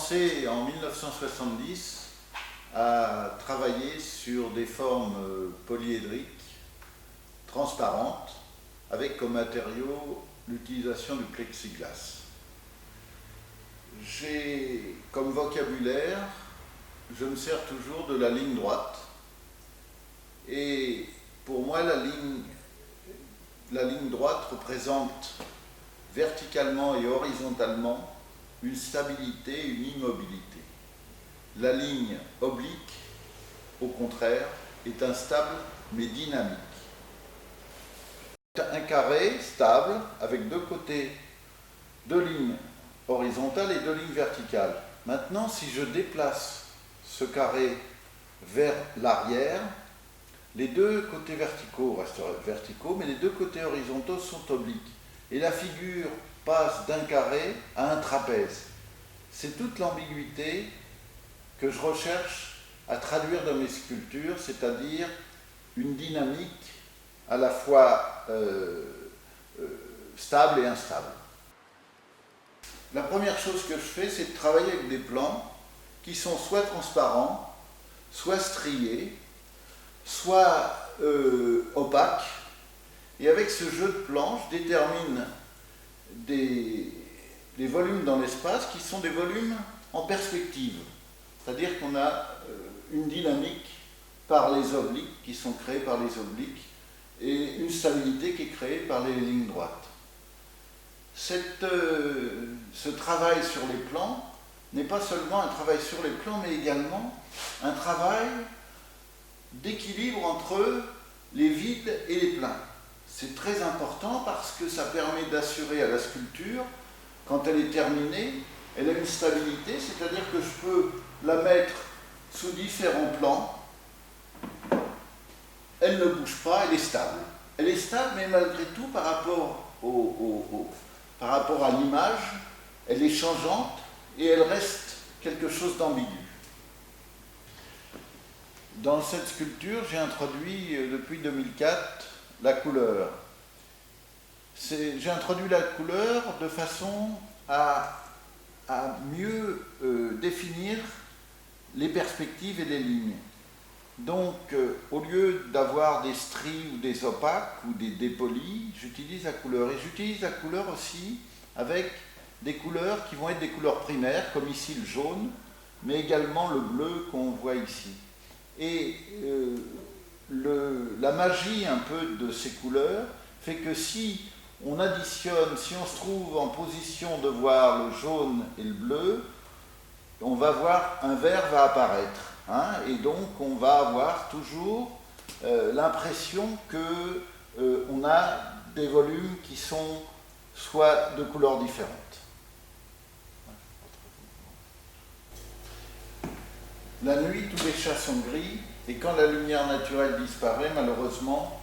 commencé en 1970 à travailler sur des formes polyédriques, transparentes, avec comme matériau l'utilisation du plexiglas. J'ai comme vocabulaire, je me sers toujours de la ligne droite, et pour moi la ligne droite représente verticalement et horizontalement une stabilité, une immobilité. La ligne oblique, au contraire, est instable mais dynamique. Un carré stable avec deux côtés, deux lignes horizontales et deux lignes verticales. Maintenant, si je déplace ce carré vers l'arrière, les deux côtés verticaux restent verticaux, mais les deux côtés horizontaux sont obliques. Et la figure passe d'un carré à un trapèze. C'est toute l'ambiguïté que je recherche à traduire dans mes sculptures, c'est-à-dire une dynamique à la fois stable et instable. La première chose que je fais, c'est de travailler avec des plans qui sont soit transparents, soit striés, soit opaques. Et avec ce jeu de plans, je détermine des volumes dans l'espace qui sont des volumes en perspective. C'est-à-dire qu'on a une dynamique par les obliques, qui sont créées par les obliques, et une stabilité qui est créée par les lignes droites. Ce travail sur les plans n'est pas seulement un travail sur les plans, mais également un travail d'équilibre entre les vides et les pleins. C'est très important parce que ça permet d'assurer à la sculpture, quand elle est terminée, elle a une stabilité, c'est-à-dire que je peux la mettre sous différents plans. Elle ne bouge pas, elle est stable. Elle est stable, mais malgré tout, par rapport à l'image, elle est changeante et elle reste quelque chose d'ambigu. Dans cette sculpture, j'ai introduit depuis 2004 la couleur. J'ai introduit la couleur de façon à mieux définir les perspectives et les lignes. Donc, au lieu d'avoir des stries ou des opaques ou des dépolis, j'utilise la couleur. Et j'utilise la couleur aussi avec des couleurs qui vont être des couleurs primaires, comme ici le jaune, mais également le bleu qu'on voit ici. Et la magie un peu de ces couleurs fait que si on additionne, si on se trouve en position de voir le jaune et le bleu, on va voir un vert va apparaître. Et donc on va avoir toujours l'impression qu'on a des volumes qui sont soit de couleurs différentes. La nuit, tous les chats sont gris, et quand la lumière naturelle disparaît, malheureusement,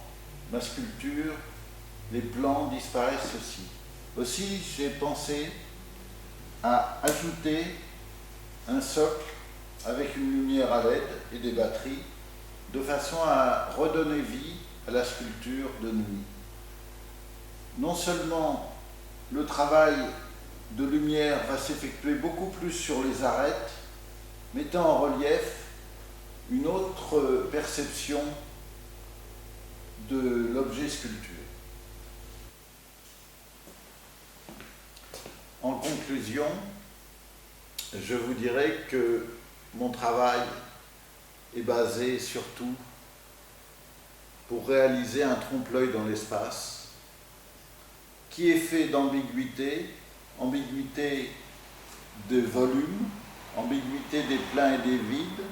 ma sculpture, les plans disparaissent aussi. Aussi, j'ai pensé à ajouter un socle avec une lumière à LED et des batteries, de façon à redonner vie à la sculpture de nuit. Non seulement le travail de lumière va s'effectuer beaucoup plus sur les arêtes, mettant en relief une autre perception de l'objet sculpture. En conclusion, je vous dirais que mon travail est basé surtout pour réaliser un trompe-l'œil dans l'espace qui est fait d'ambiguïté, ambiguïté de volume, ambiguïté des pleins et des vides,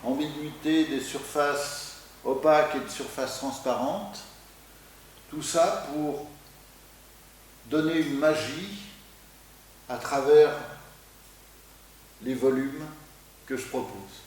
ambiguïté des surfaces opaques et de surfaces transparentes, tout ça pour donner une magie à travers les volumes que je propose.